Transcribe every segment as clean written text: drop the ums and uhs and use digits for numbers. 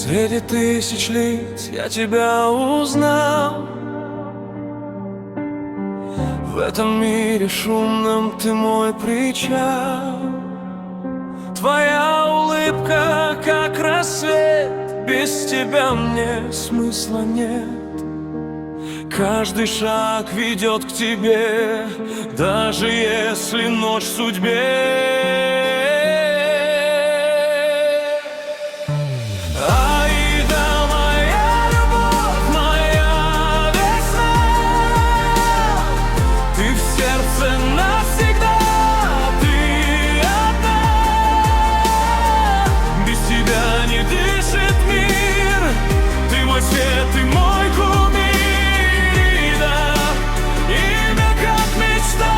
Среди тысяч лиц я тебя узнал. В этом мире шумном ты мой причал. Твоя улыбка, как рассвет, без тебя мне смысла нет. Каждый шаг ведет к тебе, даже если ночь в судьбе. Ты мой кумир, да, имя как мечта.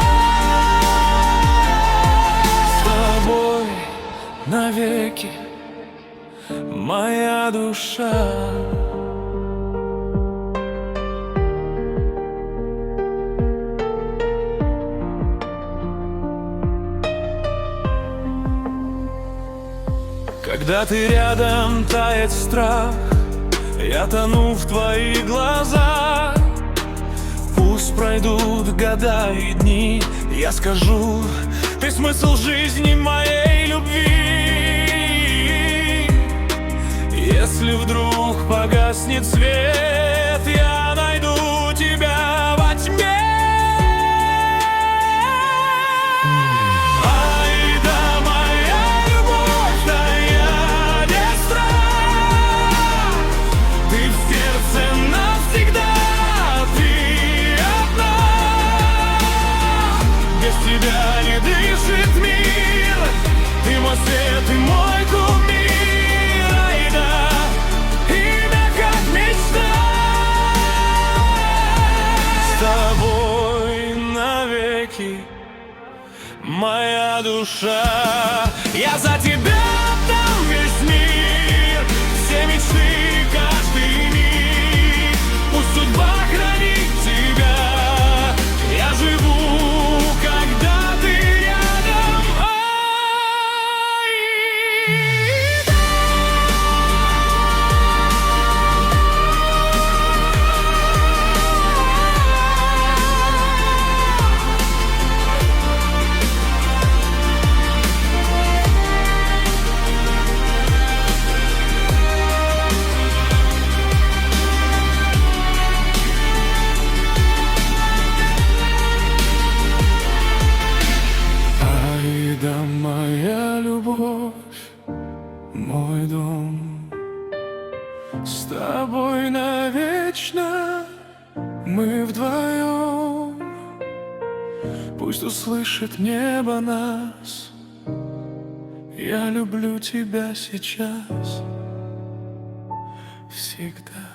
С тобой навеки моя душа. Когда ты рядом, тает страх. Я тону в твоих глазах. Пусть пройдут года и дни, я скажу, ты смысл жизни моей любви. Если вдруг погаснет свет, я найду тебя во тьме. Тебя не дышит мир, ты мой свет, ты мой кумир, ай да, имя как мечта. С тобой навеки моя душа. Я за тебя отдам весь мир, все мечты, каждый миг. Пусть судьба хранит тебя, я живу. Да, моя любовь, мой дом, с тобой навечно мы вдвоем. Пусть услышит небо нас, я люблю тебя сейчас, всегда.